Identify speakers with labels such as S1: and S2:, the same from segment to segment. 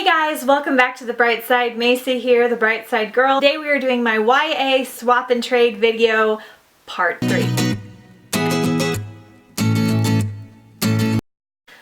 S1: guys, welcome back to The Bright Side. Macy here, the Bright Side Girl. Today we are doing my YA swap and trade video part 3.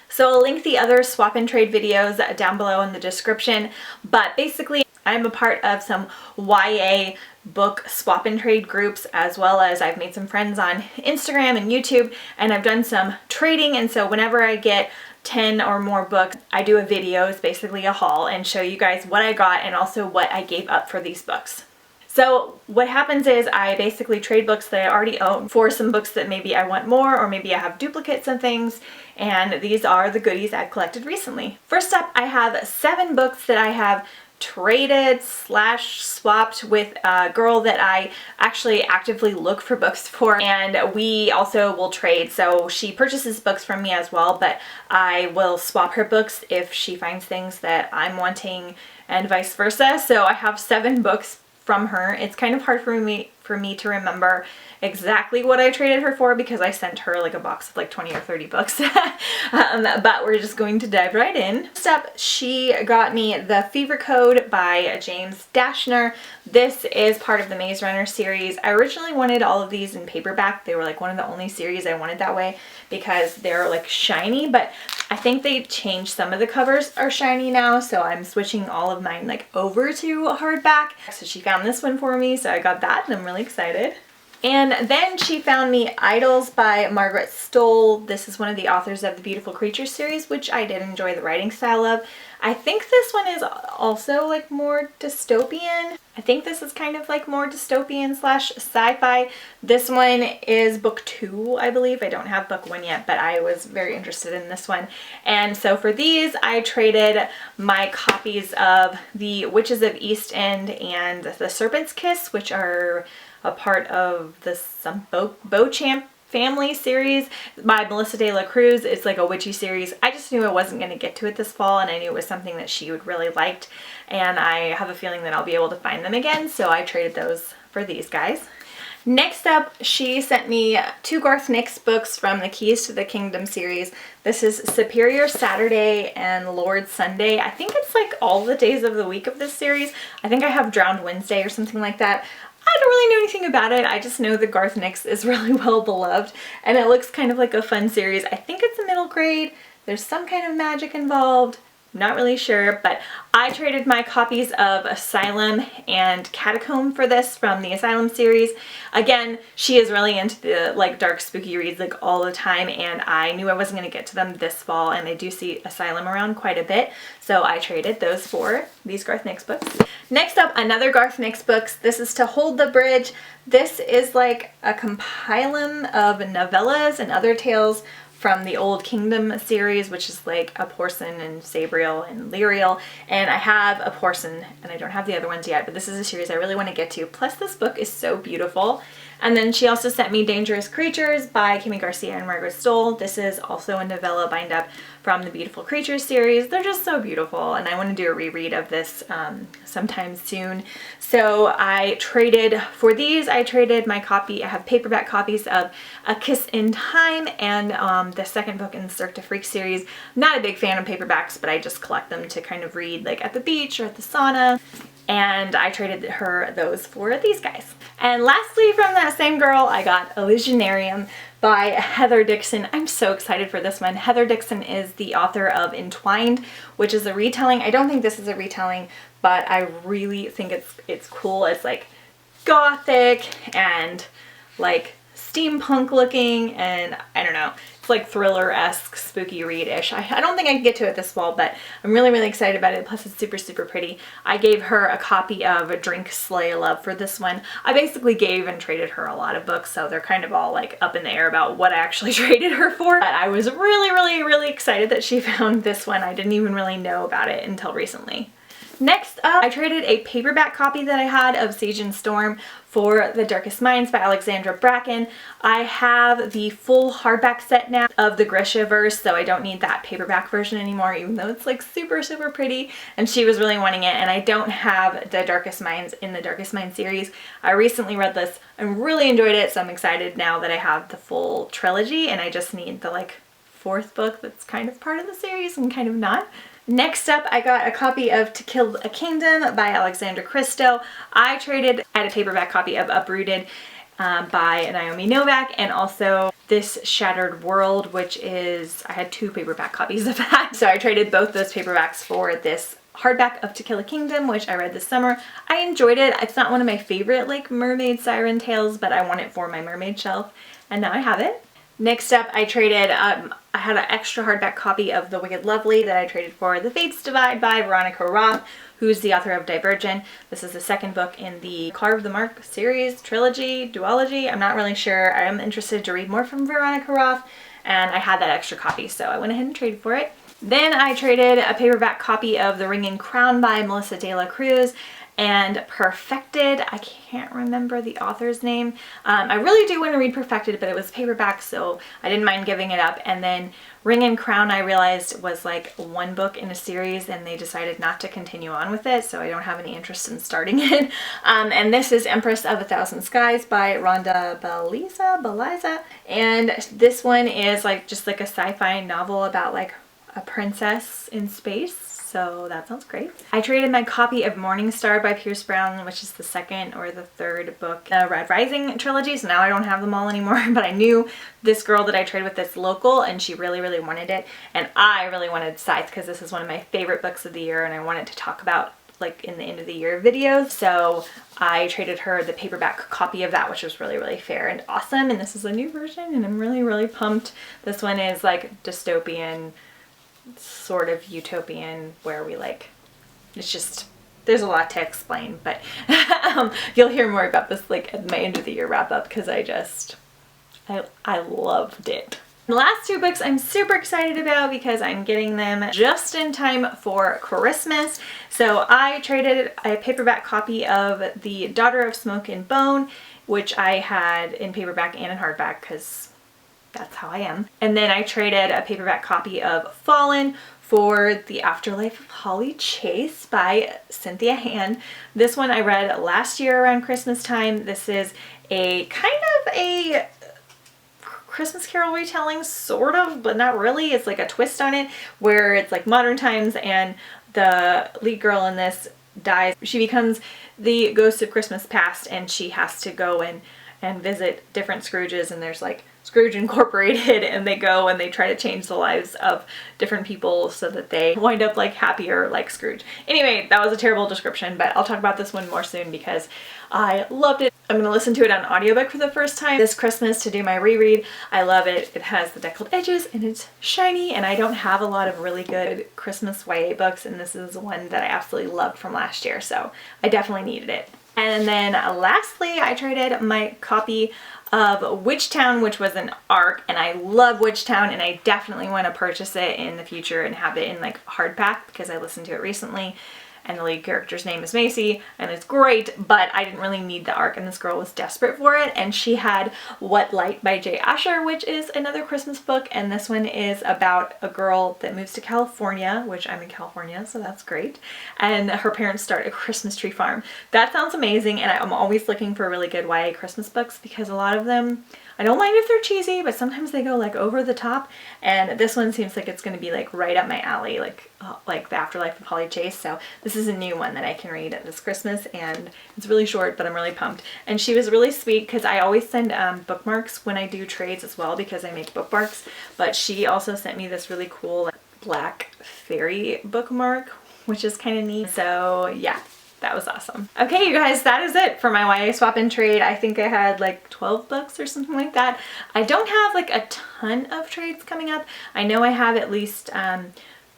S1: So I'll link the other swap and trade videos down below in the description, but basically I'm a part of some YA book swap and trade groups, as well as I've made some friends on Instagram and YouTube, and I've done some trading. And so whenever I get 10 or more books, I do a video, it's basically a haul, and show you guys what I got and also what I gave up for these books. So what happens is I basically trade books that I already own for some books that maybe I want more, or maybe I have duplicates and things, and these are the goodies I've collected recently. First up, I have 7 books that I have traded / swapped with a girl that I actually actively look for books for, and we also will trade. So she purchases books from me as well, but I will swap her books if she finds things that I'm wanting and vice versa. So I have 7 books from her. It's kind of hard for me to remember exactly what I traded her for because I sent her like a box of like 20 or 30 books. But we're just going to dive right in. Next up, she got me The Fever Code by James Dashner. This is part of the Maze Runner series. I originally wanted all of these in paperback. They were like one of the only series I wanted that way because they're like shiny, but I think they changed some of the covers are shiny now, so I'm switching all of mine like over to hardback. So she found this one for me, so I got that and I'm really excited. And then she found me Idols by Margaret Stohl. This is one of the authors of the Beautiful Creatures series, which I did enjoy the writing style of. I think this one is also like more dystopian. I think this is kind of like more dystopian / sci-fi. This one is book 2, I believe. I don't have book 1 yet, but I was very interested in this one. And so for these, I traded my copies of The Witches of East End and The Serpent's Kiss, which are a part of the Beauchamp family series by Melissa De La Cruz. It's like a witchy series. I just knew I wasn't going to get to it this fall, and I knew it was something that she would really liked, and I have a feeling that I'll be able to find them again, so I traded those for these guys. Next up, she sent me 2 Garth Nix books from the Keys to the Kingdom series. This is Superior Saturday and Lord Sunday. I think it's like all the days of the week of this series. I think I have Drowned Wednesday or something like that. I don't really know anything about it. I just know that Garth Nix is really well beloved, and it looks kind of like a fun series. I think it's a middle grade. There's some kind of magic involved. Not really sure, but I traded my copies of Asylum and Catacomb for this from the Asylum series. Again, she is really into the like dark spooky reads like all the time, and I knew I wasn't going to get to them this fall, and I do see Asylum around quite a bit, so I traded those for these Garth Nix books. Next up, another Garth Nix books. This is To Hold the Bridge. This is like a compilum of novellas and other tales from the Old Kingdom series, which is like A Porson and Sabriel and Lyriel, and I have A Porson and I don't have the other ones yet, but this is a series I really want to get to. Plus this book is so beautiful. And then she also sent me Dangerous Creatures by Kimmy Garcia and Margaret Stohl. This is also a novella bind up from the Beautiful Creatures series. They're just so beautiful, and I want to do a reread of this sometime soon. So I traded for these. I traded my copy. I have paperback copies of A Kiss in Time and the second book in the Cirque du Freak series. I'm not a big fan of paperbacks, but I just collect them to kind of read like at the beach or at the sauna. And I traded her those for these guys. And lastly, from that same girl, I got Elysianarium by Heather Dixon. I'm so excited for this one. Heather Dixon is the author of Entwined, which is a retelling. I don't think this is a retelling, but I really think it's cool. It's like gothic and like steampunk looking, and I don't know. It's like thriller-esque, spooky read-ish. I don't think I can get to it this fall, but I'm really, really excited about it. Plus, it's super, super pretty. I gave her a copy of Drink, Slay, Love for this one. I basically gave and traded her a lot of books, so they're kind of all like up in the air about what I actually traded her for. But I was really, really, really excited that she found this one. I didn't even really know about it until recently. Next up, I traded a paperback copy that I had of Siege and Storm for The Darkest Minds by Alexandra Bracken. I have the full hardback set now of the Grishaverse, so I don't need that paperback version anymore, even though it's like super, super pretty, and she was really wanting it. And I don't have The Darkest Minds in the Darkest Minds series. I recently read this and really enjoyed it, so I'm excited now that I have the full trilogy, and I just need the like 4th book that's kind of part of the series and kind of not. Next up, I got a copy of To Kill a Kingdom by Alexandra Christo. I had a paperback copy of Uprooted by Naomi Novik, and also This Shattered World, which is, I had 2 paperback copies of that. So I traded both those paperbacks for this hardback of To Kill a Kingdom, which I read this summer. I enjoyed it. It's not one of my favorite like mermaid siren tales, but I want it for my mermaid shelf, and now I have it. Next up, I traded, I had an extra hardback copy of The Wicked Lovely that I traded for The Fates Divide by Veronica Roth, who's the author of Divergent. This is the second book in the Carve the Mark series, trilogy, duology. I'm not really sure. I am interested to read more from Veronica Roth, and I had that extra copy, so I went ahead and traded for it. Then I traded a paperback copy of The Ring and Crown by Melissa De La Cruz and Perfected. I can't remember the author's name. I really do want to read Perfected, but it was paperback, so I didn't mind giving it up. And then Ring and Crown, I realized, was like one book in a series, and they decided not to continue on with it, so I don't have any interest in starting it. And this is Empress of a Thousand Skies by Rhonda Beliza. And this one is like just like a sci-fi novel about like a princess in space, so that sounds great. I traded my copy of Morningstar by Pierce Brown, which is the second or the third book, the Red Rising trilogy, so now I don't have them all anymore, but I knew this girl that I traded with that's local, and she really, really wanted it, and I really wanted Scythe because this is one of my favorite books of the year, and I wanted to talk about like in the end of the year videos, so I traded her the paperback copy of that, which was really, really fair and awesome, and this is a new version, and I'm really, really pumped. This one is like dystopian, sort of utopian, where we like, it's just, there's a lot to explain, but you'll hear more about this like at my end of the year wrap up, because I loved it. The last 2 books I'm super excited about because I'm getting them just in time for Christmas. So I traded a paperback copy of The Daughter of Smoke and Bone, which I had in paperback and in hardback because that's how I am. And then I traded a paperback copy of Fallen for The Afterlife of Holly Chase by Cynthia Hand. This one I read last year around Christmas time. This is a kind of a Christmas Carol retelling, sort of, but not really. It's like a twist on it where it's like modern times, and the lead girl in this dies. She becomes the ghost of Christmas past, and she has to go and visit different Scrooges, and there's like Scrooge Incorporated, and they go and they try to change the lives of different people so that they wind up like happier like Scrooge. Anyway, that was a terrible description, but I'll talk about this one more soon because I loved it. I'm going to listen to it on audiobook for the first time this Christmas to do my reread. I love it. It has the deckled edges and it's shiny, and I don't have a lot of really good Christmas YA books, and this is one that I absolutely loved from last year, so I definitely needed it. And then lastly, I traded my copy of Witchtown, which was an ARC, and I love Witchtown, and I definitely want to purchase it in the future and have it in like hardback because I listened to it recently, and the lead character's name is Macy, and it's great, but I didn't really need the ARC, and this girl was desperate for it, and she had What Light by Jay Asher, which is another Christmas book, and this one is about a girl that moves to California, which I'm in California, so that's great, and her parents start a Christmas tree farm. That sounds amazing, and I'm always looking for really good YA Christmas books because a lot of them, I don't mind if they're cheesy, but sometimes they go like over the top, and this one seems like it's going to be like right up my alley, like The Afterlife of Holly Chase. So this is a new one that I can read this Christmas, and it's really short, but I'm really pumped. And she was really sweet because I always send bookmarks when I do trades as well because I make bookmarks, but she also sent me this really cool like, black fairy bookmark, which is kind of neat. So yeah. That was awesome. Okay, you guys, that is it for my YA swap and trade. I think I had like 12 books or something like that. I don't have like a ton of trades coming up. I know I have at least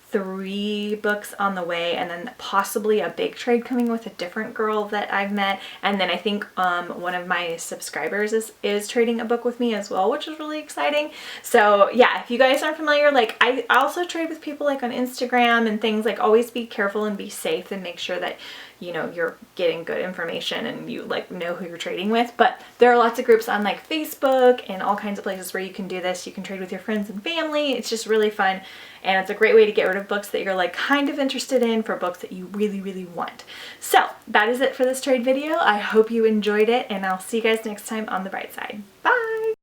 S1: 3 books on the way, and then possibly a big trade coming with a different girl that I've met, and then I think one of my subscribers is trading a book with me as well, which is really exciting. So yeah, if you guys aren't familiar, like I also trade with people like on Instagram and things, like always be careful and be safe and make sure that you know you're getting good information and you like know who you're trading with. But there are lots of groups on like Facebook and all kinds of places where you can do this. You can trade with your friends and family. It's just really fun, and it's a great way to get rid of books that you're like kind of interested in for books that you really, really want. So that is it for this trade video. I hope you enjoyed it, and I'll see you guys next time on The Bright Side. Bye!